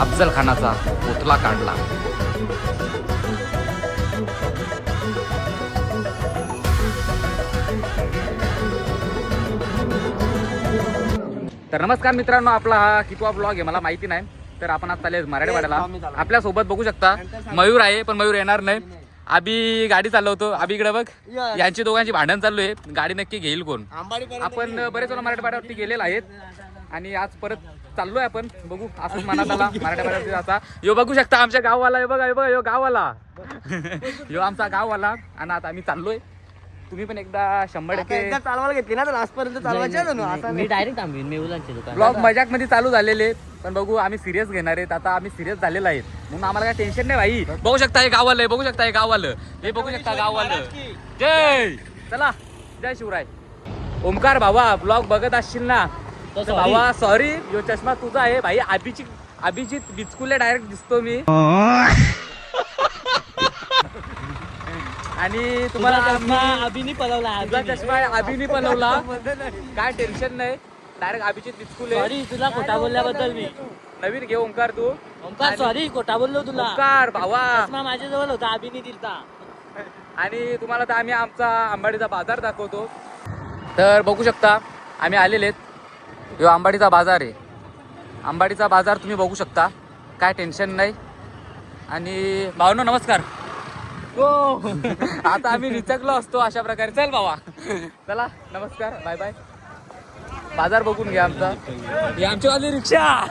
अफजल खानाचा पुतळा काढला. तर नमस्कार मित्रांनो, आपला हा कितवा ब्लॉग आहे मला माहिती नाही. तर आपण आज चालले मराठवाड्याला. आपल्या सोबत बघू शकता मयूर आहे, पण मयूर येणार नाही. आबी गाडी चालवतो. आबी इकडे बघ, यांची दोघांची भांडण चालू आहे. गाडी नक्की घेईल कोण. आपण बरेच वेळा मराठवाड्यावरती गेलेलो आहेत आणि आज परत चाललोय आपण. बघू असं मनात आला मराठवाड्यावरती आता. यो बघू शकता आमच्या गाववाला, हे बघा हे बघा, यो गाववाला यो आमचा गाववाला. आणि आता आम्ही चाललोय. तुम्ही पण एकदा 100% चालवायला घेतली ना तर आजपर्यंत चालवायचे. मी डायरेक्ट थांबवीन मेहुलांचे दुकान. ब्लॉग मजाक मध्ये चालू झालेले, पण बघू आम्ही सिरियस घेणार आहेत. आता आम्ही सिरियस झालेलो आहेत म्हणून आम्हाला काय टेन्शन नाही भाई. बघू शकता हे गाववालं, बघू शकता हे गाववालं, हे बघू शकता गाववालं. जय चला, जय शिवराय. ओमकार भावा ब्लॉग बघत असशील ना तर भावा सॉरी, यो चष्मा तुझा आहे भाई. अभिजित बिचकुले डायरेक्ट दिसतो मी. आणि तुम्हाला अभिनी पलवला. तुझा चष्मा अभिनी बनवला, काय टेन्शन नाही. डायरेक्ट अभिजित बिचकुले. सॉरी तुला खोटा बोलल्याबद्दल. मी नवीन घे ओंकार तू. ओंकार सॉरी, खोटा बोललो तुला. ओंकार भावा, चष्मा माझ्या जवळ होता, अभिनी दिलता. आणि तुम्हाला तर आम्ही आमचा आंबाडीचा बाजार दाखवतो. तर बघू शकता आम्ही आलेले आहेत. ह्यो आंबाडीचा बाजार आहे. आंबाडीचा बाजार तुम्ही बघू शकता, काय टेन्शन नाही. आणि भावनो नमस्कार. आता आम्ही रिचकलो असतो अशा प्रकारे. चल भावा, चला नमस्कार, बाय बाय. बाजार बघून घ्या आमचा. ही आमची वाली रिक्षा.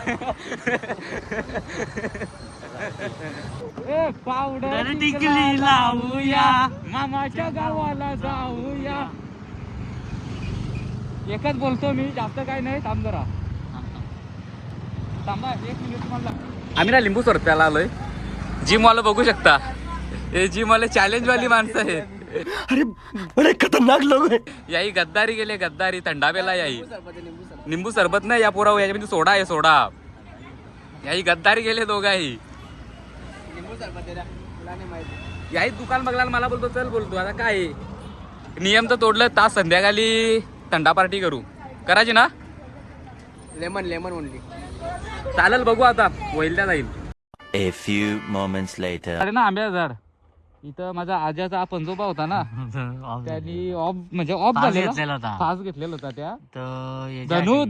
पावडर टिकली लावूया, मामाच्या गावाला जाऊया. एकच बोलतो मी, जास्त काय नाही. थांब जरा, थांबा 1 मिनिट तुम्हाला. आम्ही ना लिंबू सरप्याला आलोय. जिम वाला बघू शकता, हे जिम वाले चॅलेंज वाली माणसं आहेत. अरे बड़े खतरनाक लोग हैं. याही गद्दारी गेले, गद्दारी थंडावेला. याही लिंबू सरबत नाही या पोरा, याच्यामध्ये सोडा आहे, सोडा. याही गद्दारी गेले दोघाही. याही दुकान बघला मला बोलतो चल, बोलतो आता काय नियम तर तोडलं. तास संध्याकाळी थंडा पार्टी करू, करायची ना. लेमन ओनली चालेल, बघू आता होईल त्या जाईल. A few moments later. अरे ना आंब्या झाड इथं माझा आज्याचा पंजोबा होता ना, त्यांनी ऑफ म्हणजे ऑफ झालेला होता. फास घेतलेला होता. त्या तो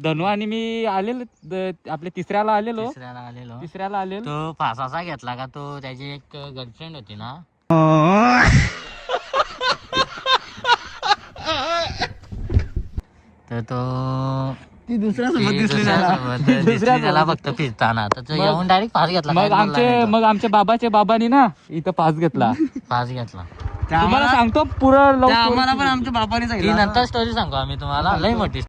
धनु आणि मी आलेलो आपले तिसऱ्याला आलेलो. तो फास असा घेतला का, तो त्याची एक गर्लफ्रेंड होती ना, तर तो ती दुसऱ्यासोबत त्याला फक्त फिरताना तर तो येऊन डायरेक्ट फास घेतला. मग आमच्या बाबाच्या बाबांनी ना इथं फास घेतला. तुम्हाला सांगतो पुरं आम्हाला पण आमच्या बापाने ही सांगितलं. नंतर स्टोरी सांगू आम्ही तुम्हाला. लय मोठी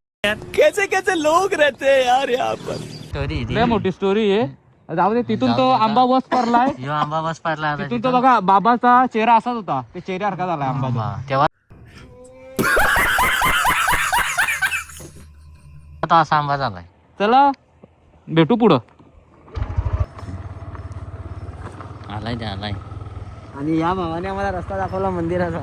कैसे लोग रहते हैं यार यहाँ पर. स्टोरी लय मोठी स्टोरी आहे. जाऊ दे. तिथून तो आंबा बस पडलाय. ह्यो आंबा बस पडला. तिथून तो बघा बाबाचा चेहरा असाच होता, ते चेहऱ्यासारखा झालाय आंबा. तेव्हा तो असा आंबा झालाय. चला भेटू पुढं. आलाय आणि या भावाने आम्हाला रस्ता दाखवला मंदिराचा.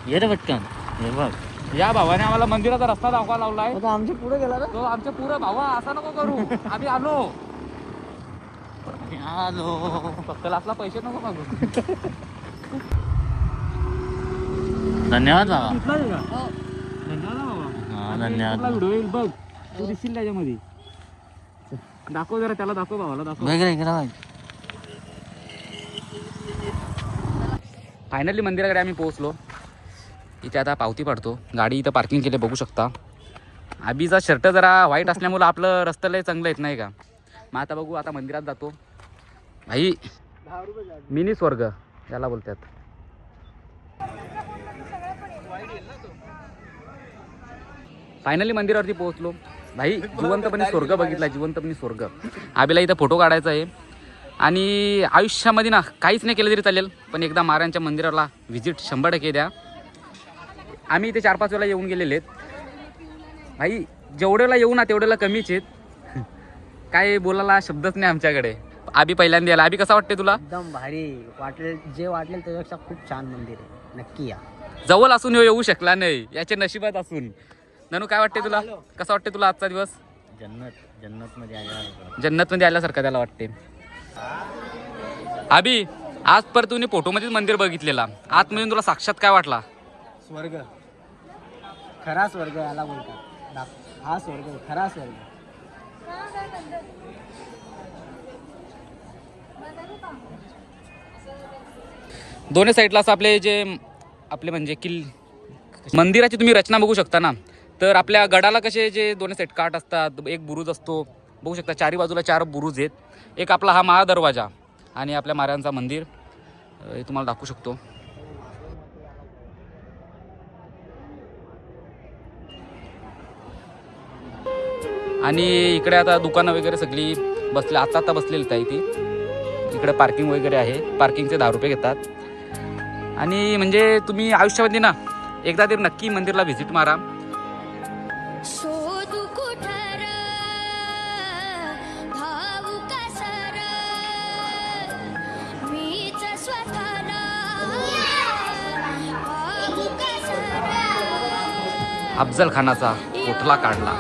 ये रे पटकन. हे बघ, या भावाने आम्हाला मंदिराचा रस्ता दाखवा लावलाय. तो आमच्या पुढे गेला ना. तो आमच्या पुढं भावा असा नको करू. आम्ही आलो फक्त लास्टला पैसे नको मागू. धन्यवाद बाबा. धन्यवाद बाबा. हा, धन्यवाद. व्हिडिओ येईल बघ, तू दिसशील त्याच्यामध्ये. दाखव जरा त्याला, दाखव भावाला, दाखव. फायनली मंदिराकडे आम्ही पोहोचलो. इथे आता पावती पडतो. गाडी इथं पार्किंग केली बघू शकता. आबीचा शर्ट जरा वाईट असल्यामुळं आपलं रस्ता लय चांगलं येत नाही का. मग आता बघू, आता मंदिरात जातो भाई. मिनी स्वर्ग याला बोलतात. फायनली मंदिरावरती पोहोचलो भाई. जिवंतपणे स्वर्ग बघितला, जिवंतपणे स्वर्ग. आबीला इथं फोटो काढायचा आहे. आणि आयुष्यामध्ये ना काहीच नाही केलं तरी चालेल, पण एकदा महाराजांच्या मंदिराला व्हिजिट 100% द्या. आम्ही इथे 4-5 वेळा येऊन गेलेले आहेत भाई. जेवढ्याला येऊ ना तेवढ्याला कमीच आहेत. काय बोलायला शब्दच नाही आमच्याकडे. आबी पहिल्यांदा याला. आबी कसा वाटते तुला? एकदम भारी वाटेल. जे वाटेल त्यापेक्षा खूप छान मंदिर आहे. नक्की या. जवळ असून येऊ शकला नाही, याच्या नशिबात असून. ननू काय वाटते तुला? कसा वाटते तुला आजचा दिवस? जन्नत मध्ये आल्यासारखं. जन्नत मध्ये आल्यासारखं त्याला वाटते. अभि, आज पर तुम्ही फोटोमध्येच मंदिर बघितलेला, आतमधून तुला साक्षात काय वाटला? स्वर्ग, खरा स्वर्ग याला बोलतात. हा स्वर्ग, खरा स्वर्ग. दोन्ही साईडला असं आपले म्हणजे मंदिराची तुम्ही रचना बघू शकता ना. तर आपल्या गडाला कसे जे दोन्ही साईड काठ असतात, एक बुरुज असतो बघू शकता, चारी बाजूला 4 बुरुज आहेत. एक आपला हा महादरवाजा आणि आपल्या महाराजांचा मंदिर हे तुम्हाला दाखवू शकतो. आणि इकडे आता दुकानं वगैरे सगळी बसले, आता बसलेली आहे ती. इकडे पार्किंग वगैरे आहे, पार्किंगचे 10 रुपये घेतात. आणि म्हणजे तुम्ही आयुष्यामध्ये ना एकदा तरी नक्की मंदिरला व्हिजिट मारा. अफजल खानाचा कोठला काढला.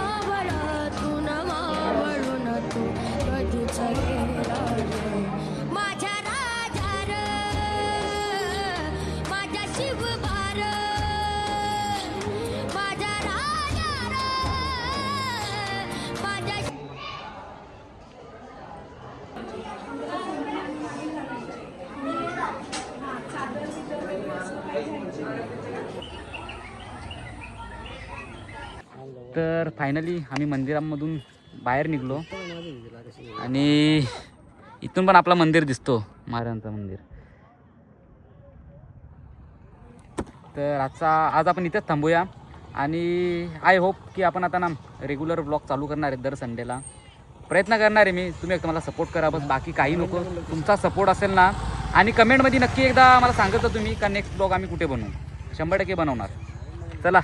तर फायनली आम्ही मंदिरामधून बाहेर निघलो आणि इथून पण आपला मंदिर दिसतो, महाराजांचं मंदिर. तर आज आपण इथेच थांबूया आणि आय होप की आपण आता ना रेग्युलर ब्लॉग चालू करणार आहे. दर संडेला प्रयत्न करणार आहे मी. तुम्ही एकदा मला सपोर्ट करा, बस बाकी काही नको. तुमचा सपोर्ट असेल ना, आणि कमेंटमध्ये नक्की एकदा मला सांगत तुम्ही का नेक्स्ट ब्लॉग आम्ही कुठे बनवू. 100% बनवणार. चला.